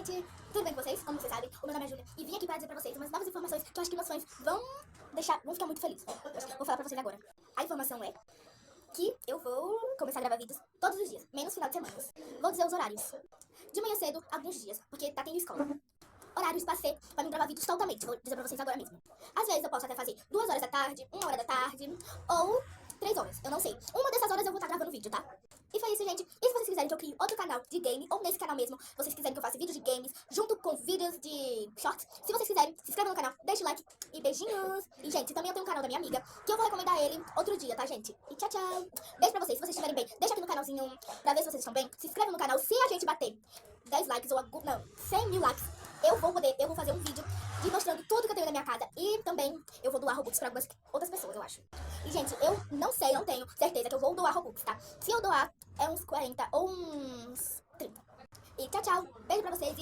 gente! Tudo bem com vocês? Como vocês sabem, o meu nome é Júlia e vim aqui para dizer pra vocês umas novas informações que eu acho que meus fãs vão ficar muito felizes. Vou falar pra vocês agora. A informação é que eu vou começar a gravar vídeos todos os dias, menos final de semana. Vou dizer os horários. De manhã cedo, alguns dias, porque tá tendo escola. Horários passei pra mim gravar vídeos totalmente, vou dizer pra vocês agora mesmo. Às vezes eu posso até fazer 2 horas da tarde, 1 hora da tarde, ou 3 horas, eu não sei. Uma dessas horas eu vou estar gravando vídeo, tá? E foi isso, gente. E se vocês quiserem que eu crie outro canal de game, ou nesse canal mesmo, vocês quiserem que eu faça vídeos de games, junto com vídeos de shorts, se vocês quiserem, se inscrevam no canal, deixe o like e beijinhos. E, gente, também eu tenho um canal da minha amiga, que eu vou recomendar ele outro dia, tá, gente? E tchau, tchau. Beijo pra vocês. Se vocês estiverem bem, deixa aqui no canalzinho pra ver se vocês estão bem. Se inscreve no canal. Se a gente bater 10 likes ou, não, 100 mil likes, eu vou fazer um vídeo de mostrando tudo que eu tenho na minha casa. E também eu vou doar Robux pra algumas outras pessoas, eu acho. E, gente, eu não sei, não tenho certeza que eu vou doar Robux, tá? Se eu doar, é uns 40 ou uns 30. E tchau, tchau. Beijo pra vocês.